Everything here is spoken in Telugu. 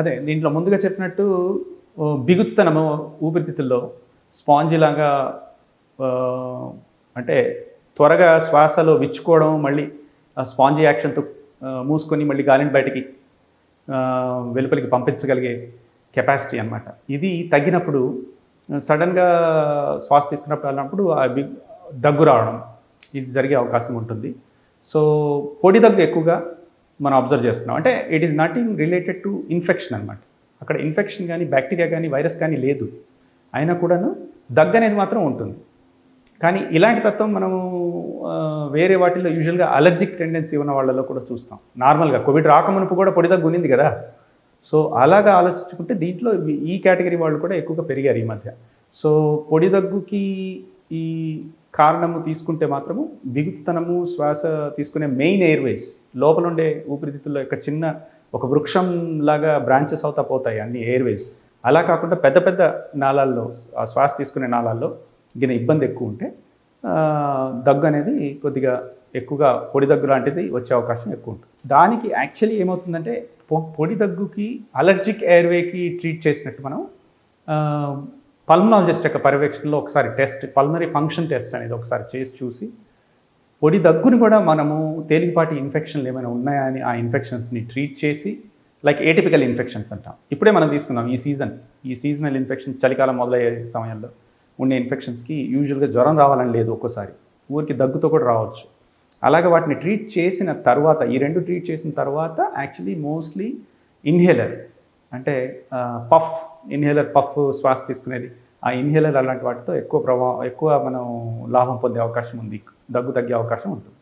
అదే దీంట్లో ముందుగా చెప్పినట్టు బిగుతుతనము ఊపిరితిత్తుల్లో స్పాంజి లాగా అంటే త్వరగా శ్వాసలో విచ్చుకోవడం, మళ్ళీ స్పాంజీ యాక్షన్తో మూసుకొని మళ్ళీ గాలిని బయటికి వెలుపలికి పంపించగలిగే కెపాసిటీ అనమాట. ఇది తగ్గినప్పుడు సడన్గా శ్వాస తీసుకున్నప్పుడు వెళ్ళినప్పుడు దగ్గు రావడం ఇది జరిగే అవకాశం ఉంటుంది. సో పొడి దగ్గు ఎక్కువగా మనం అబ్జర్వ్ చేస్తున్నాం. అంటే it is nothing related to infection అనమాట. అక్కడ ఇన్ఫెక్షన్ కానీ బ్యాక్టీరియా కానీ వైరస్ కానీ లేదు, అయినా కూడాను దగ్గు అనేది మాత్రం ఉంటుంది. కానీ ఇలాంటి తత్వం మనము వేరే వాటిల్లో యూజువల్గా అలర్జిక్ టెండెన్సీ ఉన్న వాళ్ళలో కూడా చూస్తాం. నార్మల్గా కోవిడ్ రాకమునుపు కూడా పొడి దగ్గు ఉన్నింది కదా. సో అలాగా ఆలోచించుకుంటే దీంట్లో ఈ కేటగిరీ వాళ్ళు కూడా ఎక్కువగా పెరిగారు ఈ మధ్య. సో పొడి దగ్గుకి ఈ కారణము తీసుకుంటే మాత్రము బిగుతుతనము, శ్వాస తీసుకునే మెయిన్ ఎయిర్వేస్ లోపల ఉండే ఊపిరితిత్తుల్లో యొక్క చిన్న ఒక వృక్షం లాగా బ్రాంచెస్ అవుతా పోతాయి అన్ని ఎయిర్వేస్. అలా కాకుండా పెద్ద పెద్ద నాళాల్లో, శ్వాస తీసుకునే నాళాల్లో గిన ఇబ్బంది ఎక్కువ ఉంటే దగ్గు అనేది కొద్దిగా ఎక్కువగా పొడి దగ్గు లాంటిది వచ్చే అవకాశం ఎక్కువ ఉంటుంది. దానికి యాక్చువల్లీ ఏమవుతుందంటే పొడి దగ్గుకి అలర్జిక్ ఎయిర్వేకి ట్రీట్ చేసినట్టు మనం పల్మనాలజిస్ట్ యొక్క పర్యవేక్షణలో ఒకసారి టెస్ట్, పల్మనరీ ఫంక్షన్ టెస్ట్ అనేది ఒకసారి చేసి చూసి పొడి దగ్గుని కూడా మనము తేలికపాటి ఇన్ఫెక్షన్లు ఏమైనా ఉన్నాయా అని ఆ ఇన్ఫెక్షన్స్ని ట్రీట్ చేసి, లైక్ ఏటిపికల్ ఇన్ఫెక్షన్స్ అంటాం. ఇప్పుడే మనం తీసుకున్నాం ఈ సీజనల్ ఇన్ఫెక్షన్ చలికాలం మొదలయ్యే సమయంలో ఉండే ఇన్ఫెక్షన్స్కి యూజువల్గా జ్వరం రావాలని లేదు, ఒక్కోసారి ఊరికి దగ్గుతో కూడా రావచ్చు. అలాగే వాటిని ట్రీట్ చేసిన తర్వాత, ఈ రెండు ట్రీట్ చేసిన తర్వాత యాక్చువల్లీ మోస్ట్లీ ఇన్హేలర్ అంటే ఇన్హేలర్ పఫ్ శ్వాస తీసుకునేది, ఆ ఇన్హేలర్ అలాంటి వాటితో ఎక్కువ మనం లాభం పొందే అవకాశం ఉంది, దగ్గు తగ్గే అవకాశం ఉంటుంది.